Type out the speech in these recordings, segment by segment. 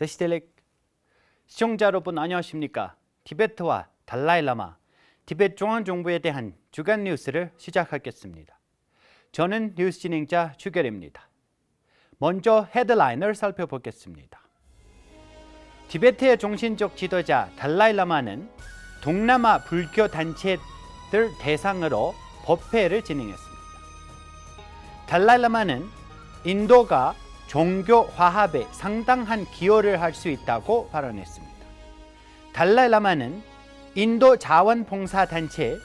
더시델렉 시청자 여러분 안녕하십니까? 티베트와 달라이라마, 티베트 중앙정부에 대한 주간 뉴스를 시작하겠습니다. 저는 뉴스 진행자 주결입니다. 먼저 헤드라인을 살펴보겠습니다. 티베트의 정신적 지도자 달라이라마는 동남아 불교 단체들 대상으로 법회를 진행했습니다. 달라이라마는 인도가 종교 화합에 상당한 기여를 할 수 있다고 발언했습니다. 달라이라마는 인도 자원봉사단체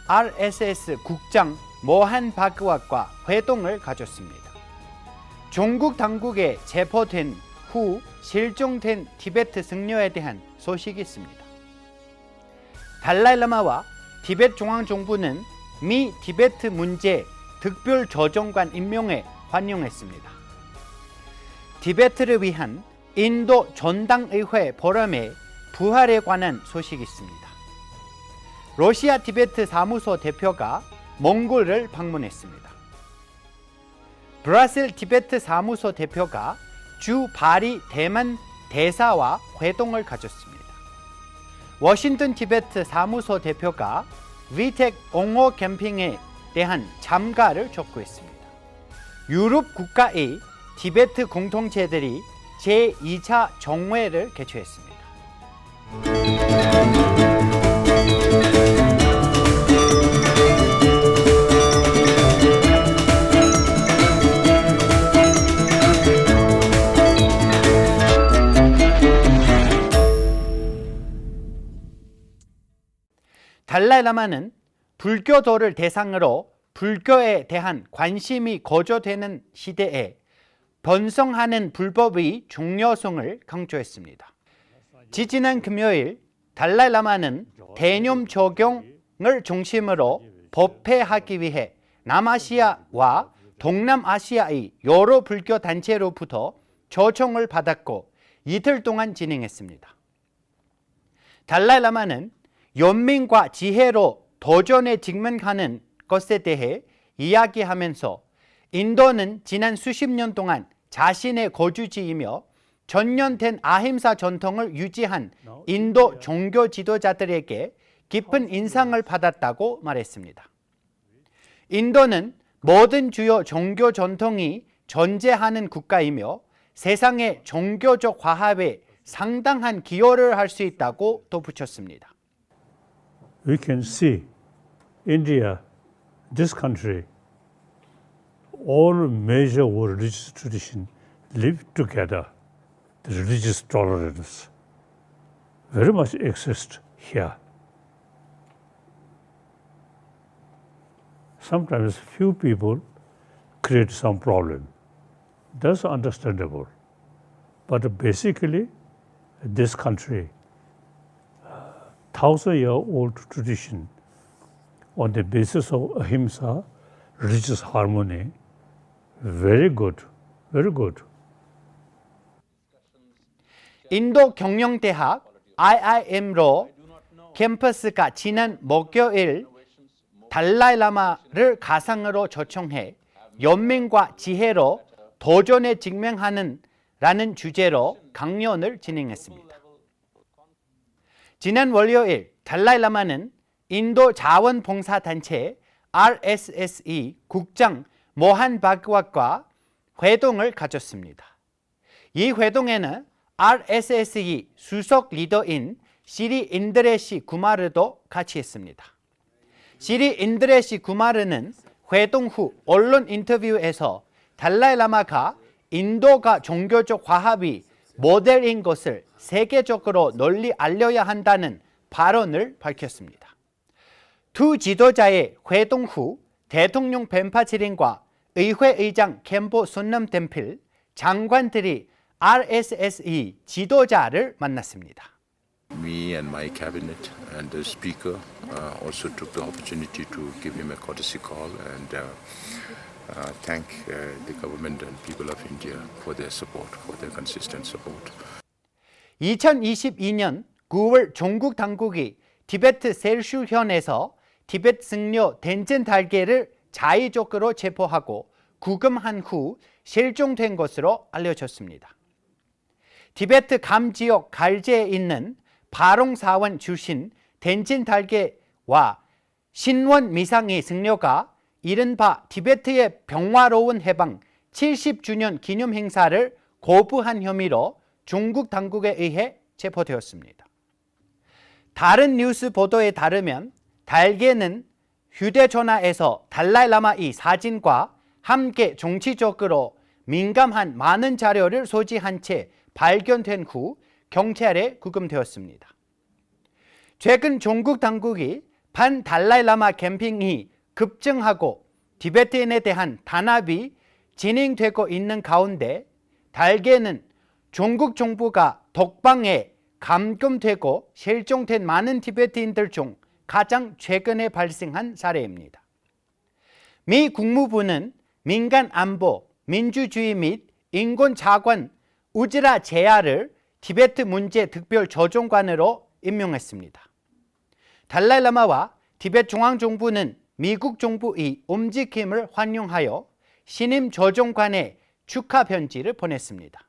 RSS 국장 모한 바그왓과 회동을 가졌습니다. 중국 당국에 체포된 후 실종된 티베트 승려에 대한 소식이 있습니다. 달라이라마와 티베트 중앙정부는 미 티베트 문제 특별조정관 임명에 환영했습니다. 티베트를 위한 인도 전당의회 포럼의 부활에 관한 소식이 있습니다. 러시아 티베트 사무소 대표가 몽골을 방문했습니다. 브라질 티베트 사무소 대표가 주 바리 대만 대사와 회동을 가졌습니다. 워싱턴 티베트 사무소 대표가 위텍 옹호 캠핑에 대한 참가를 촉구했습니다. 유럽 국가의 티베트 공동체들이 제2차 정회를 개최했습니다. 달라이라마는 불교도를 대상으로 불교에 대한 관심이 고조되는 시대에 번성하는 불법의 중요성을 강조했습니다. 지지난 금요일 달라이라마는 대념 적용을 중심으로 법회하기 위해 남아시아와 동남아시아의 여러 불교 단체로부터 초청을 받았고 이틀 동안 진행했습니다. 달라이라마는 연민과 지혜로 도전에 직면하는 것에 대해 이야기하면서 인도는 지난 수십 년 동안 자신의 거주지이며 전년된 아힘사 전통을 유지한 인도 종교 지도자들에게 깊은 인상을 받았다고 말했습니다. 인도는 모든 주요 종교 전통이 존재하는 국가이며 세상의 종교적 화합에 상당한 기여를 할 수 있다고 덧붙였습니다. We can see India, this country, all major religious traditions live together. The religious tolerance very much exists here. Sometimes few people create some problem. That's understandable. But basically, this country, 1,000-year-old tradition on the basis of ahimsa, religious harmony, very good, very good. 인도 경영대학 IIM로 캠퍼스가 지난 목요일 달라이라마를 가상으로 초청해 연민과 지혜로 도전에 직면하는 라는 주제로 강연을 진행했습니다. 지난 월요일 달라이라마는 인도 자원봉사단체 RSSE 국장 모한 바그왓과 회동을 가졌습니다. 이 회동에는 RSSE 수석 리더인 시리 인드레시 구마르도 같이 했습니다. 시리 인드레시 구마르는 회동 후 언론 인터뷰에서 달라이라마가 인도가 종교적 화합이 모델인 것을 세계적으로 널리 알려야 한다는 발언을 밝혔습니다. 두 지도자의 회동 후 대통령 벤파치린과 의회의장 캠보 손남템필 장관들이 RSSE 지도자를 만났습니다. Me and my cabinet and the speaker also took the opportunity to give him a courtesy call and thank the government and people of India for their support, for their consistent support. 2022년 9월 중국 당국이 티베트 셀슈현에서 티베트 승려 덴젠 달게를 자의적으로 체포하고 구금한 후 실종된 것으로 알려졌습니다. 티베트 감 지역 갈제에 있는 바롱사원 출신 덴진 달게와 신원 미상의 승려가 이른바 티베트의 평화로운 해방 70주년 기념 행사를 거부한 혐의로 중국 당국에 의해 체포되었습니다. 다른 뉴스 보도에 따르면 달게는 휴대전화에서 달라이라마의 사진과 함께 정치적으로 민감한 많은 자료를 소지한 채 발견된 후 경찰에 구금되었습니다. 최근 중국 당국이 반 달라이라마 캠핑이 급증하고 티베트인에 대한 탄압이 진행되고 있는 가운데 달게는 중국 정부가 독방에 감금되고 실종된 많은 티베트인들 중 가장 최근에 발생한 사례입니다. 미 국무부는 민간 안보, 민주주의 및 인권 차관 우즈라 제야를 티베트 문제 특별 조정관으로 임명했습니다. 달라이라마와 티베트 중앙정부는 미국 정부의 움직임을 환영하여 신임 조정관에 축하 편지를 보냈습니다.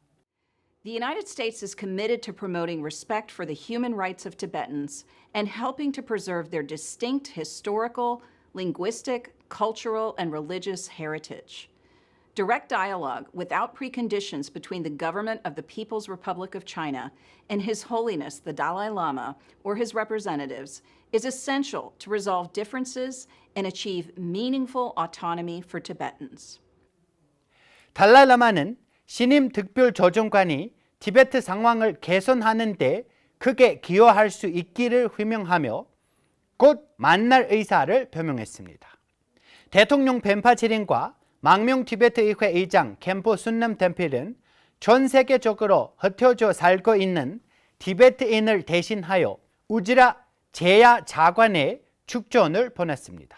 The United States is committed to promoting respect for the human rights of Tibetans and helping to preserve their distinct historical, linguistic, cultural, and religious heritage. Direct dialogue without preconditions between the government of the People's Republic of China and His Holiness the Dalai Lama or his representatives is essential to resolve differences and achieve meaningful autonomy for Tibetans. 달라이라마는 신임 특별 조정관이 티베트 상황을 개선하는 데 크게 기여할 수 있기를 희망하며 곧 만날 의사를 표명했습니다. 대통령 펜파치린과 망명 티베트 의회 의장 켐포 순남 템필은 전 세계적으로 흩어져 살고 있는 티베트인을 대신하여 우즈라 제야 차관에 축전을 보냈습니다.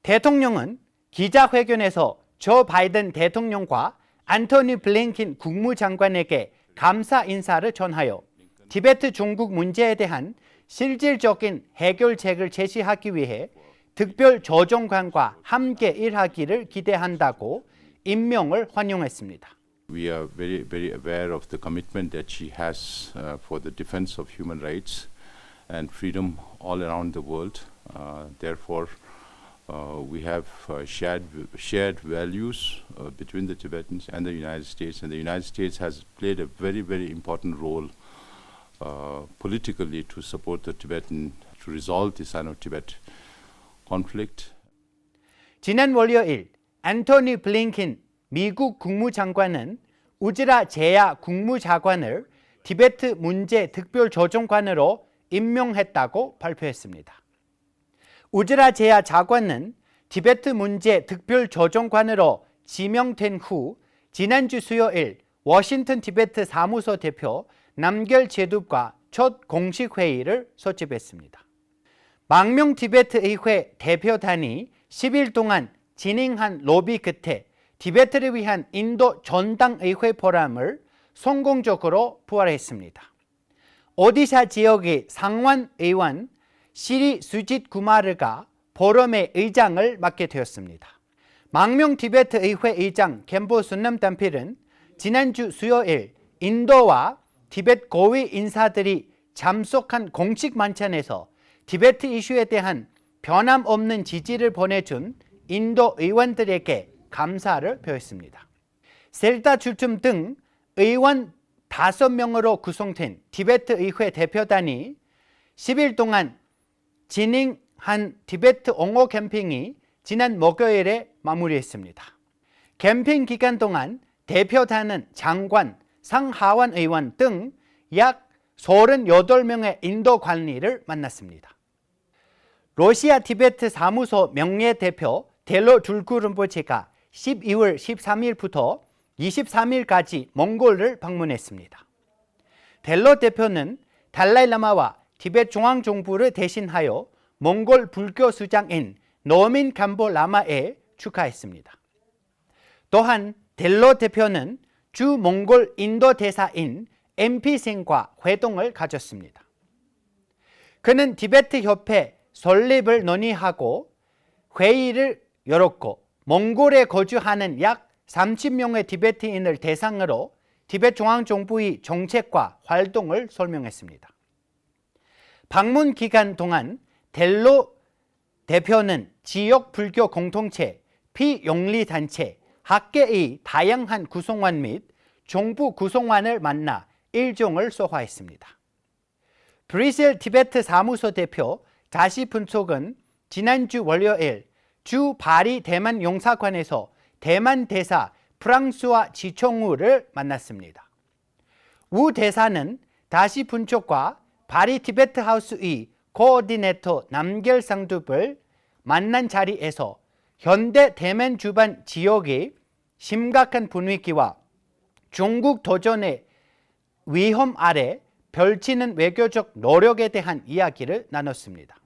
대통령은 기자회견에서 조 바이든 대통령과 안토니 블링킨 국무장관에게 감사 인사를 전하여 티베트 중국 문제에 대한 실질적인 해결책을 제시하기 위해 특별 조정관과 함께 일하기를 기대한다고 임명을 환영했습니다. We are very aware of the commitment that she has for the defense of human rights and freedom all around the world. Therefore, we have shared values between the Tibetans and the United States, and the United States has played a very important role politically to support the Tibetan, to resolve the Sino-Tibet conflict. 지난 월요일 안토니 블링킨 미국 국무장관은 우즈라 제야 국무장관을 티베트 문제 특별 조정관으로 임명했다고 발표했습니다. 우즈라 제야 장관은 티베트 문제 특별 조정관으로 지명된 후 지난주 수요일 워싱턴 티베트 사무소 대표 남결 제둡과 첫 공식 회의를 소집했습니다. 망명 티베트 의회 대표단이 10일 동안 진행한 로비 끝에 티베트를 위한 인도 전당의회 포럼을 성공적으로 부활했습니다. 오디샤 지역의 상원 의원 시리 수짓 구마르가 포럼의 의장을 맡게 되었습니다. 망명 티베트 의회 의장 켐포 순남 담필은 지난주 수요일 인도와 티베트 고위 인사들이 참석한 공식 만찬에서 티베트 이슈에 대한 변함없는 지지를 보내준 인도 의원들에게 감사를 표했습니다. 셀타 출춤 등 의원 5명으로 구성된 티베트 의회 대표단이 10일 동안 진행한 티베트 옹호 캠핑이 지난 목요일에 마무리했습니다. 캠핑 기간 동안 대표단은 장관, 상하원 의원 등 약 38명의 인도 관리를 만났습니다. 러시아 티베트 사무소 명예대표 델로 둘구름보체가 12월 13일부터 23일까지 몽골을 방문했습니다. 델로 대표는 달라이라마와 티베트 중앙정부를 대신하여 몽골 불교 수장인 노민 간보 라마에 축하했습니다. 또한 델로 대표는 주 몽골 인도 대사인 MP생과 회동을 가졌습니다. 그는 티베트 협회 설립을 논의하고 회의를 열었고 몽골에 거주하는 약 30명의 티베트인을 대상으로 티베트 중앙정부의 정책과 활동을 설명했습니다. 방문 기간 동안 델로 대표는 지역 불교 공동체, 비영리 단체, 학계의 다양한 구성원 및 정부 구성원을 만나 일정을 소화했습니다. 브리셀 티베트 사무소 대표 다시 분촉은 지난주 월요일 주 파리 대만 영사관에서 대만 대사 프랑스와 지총우를 만났습니다. 우 대사는 다시 분촉과 파리 티베트 하우스의 코오디네이터 남결상둡을 만난 자리에서 현대 대만 주변 지역의 심각한 분위기와 중국 도전의 위험 아래 펼치는 외교적 노력에 대한 이야기를 나눴습니다.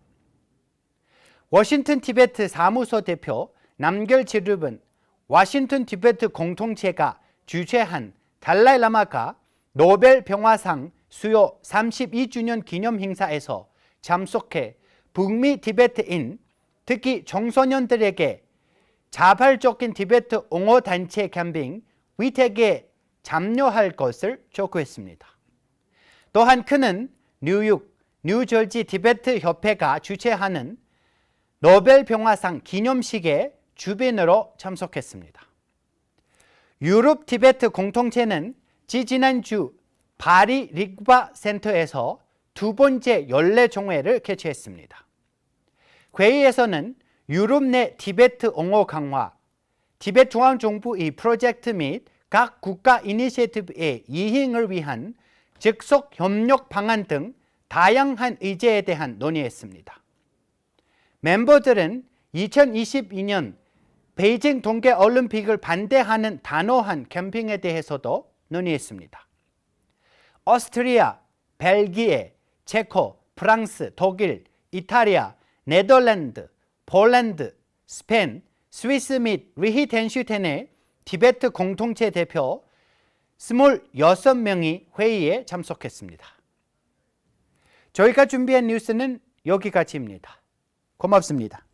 워싱턴 티베트 사무소 대표 남결지룹은 워싱턴 티베트 공동체가 주최한 달라이 라마가 노벨 평화상 수요 32주년 기념 행사에서 참석해 북미 티베트인 특히 청소년들에게 자발적인 티베트 옹호 단체 캠핑 위택에 참여할 것을 촉구했습니다. 또한 그는 뉴욕, 뉴저지 티베트 협회가 주최하는 노벨 평화상 기념식에 주변으로 참석했습니다. 유럽 티베트 공동체는 지지난주 파리 리그바 센터에서 두 번째 연례총회를 개최했습니다. 회의에서는 유럽 내 티베트 옹호 강화, 티베트 중앙정부의 프로젝트 및 각 국가 이니시에이티브의 이행을 위한 즉석 협력 방안 등 다양한 의제에 대한 논의했습니다. 멤버들은 2022년 베이징 동계올림픽을 반대하는 단호한 캠핑에 대해서도 논의했습니다. 오스트리아, 벨기에, 체코, 프랑스, 독일, 이탈리아, 네덜란드, 폴란드, 스페인, 스위스 및 리히텐슈텐의 티베트 공동체 대표 26명이 회의에 참석했습니다. 저희가 준비한 뉴스는 여기까지입니다. 고맙습니다.